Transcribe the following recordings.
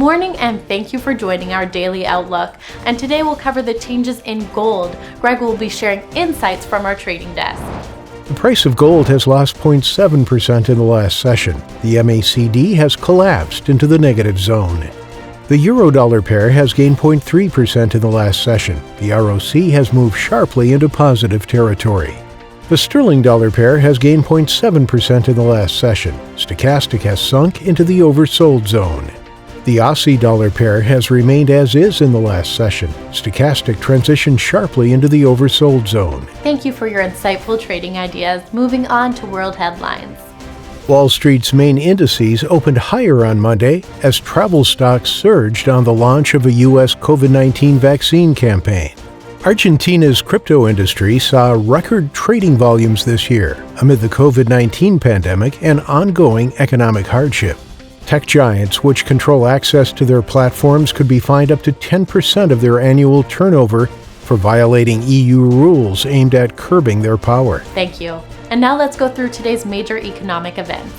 morning and thank you for joining our daily outlook. And today we'll cover the changes in gold. Greg will be sharing insights from our trading desk. The price of gold has lost 0.7% in the last session. The MACD has collapsed into the negative zone. The euro-dollar pair has gained 0.3% in the last session. The ROC has moved sharply into positive territory. The sterling-dollar pair has gained 0.7% in the last session. Stochastic has sunk into the oversold zone. The Aussie dollar pair has remained as is in the last session. Stochastic transitioned sharply into the oversold zone. Thank you for your insightful trading ideas. Moving on to world headlines. Wall Street's main indices opened higher on Monday as travel stocks surged on the launch of a U.S. COVID-19 vaccine campaign. Argentina's crypto industry saw record trading volumes this year amid the COVID-19 pandemic and ongoing economic hardship. Tech giants, which control access to their platforms, could be fined up to 10% of their annual turnover for violating EU rules aimed at curbing their power. Thank you. And now let's go through today's major economic events.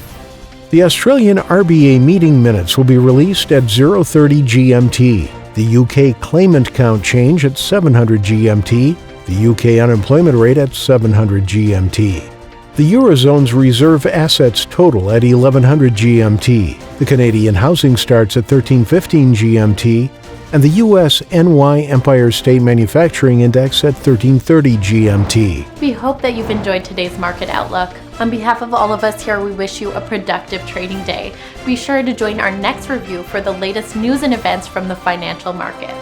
The Australian RBA meeting minutes will be released at 0:30 GMT. The UK claimant count change at 700 GMT. The UK unemployment rate at 700 GMT. The Eurozone's reserve assets total at 1100 GMT. The Canadian housing starts at 1315 GMT. And the U.S. NY Empire State Manufacturing Index at 1330 GMT. We hope that you've enjoyed today's market outlook. On behalf of all of us here, we wish you a productive trading day. Be sure to join our next review for the latest news and events from the financial markets.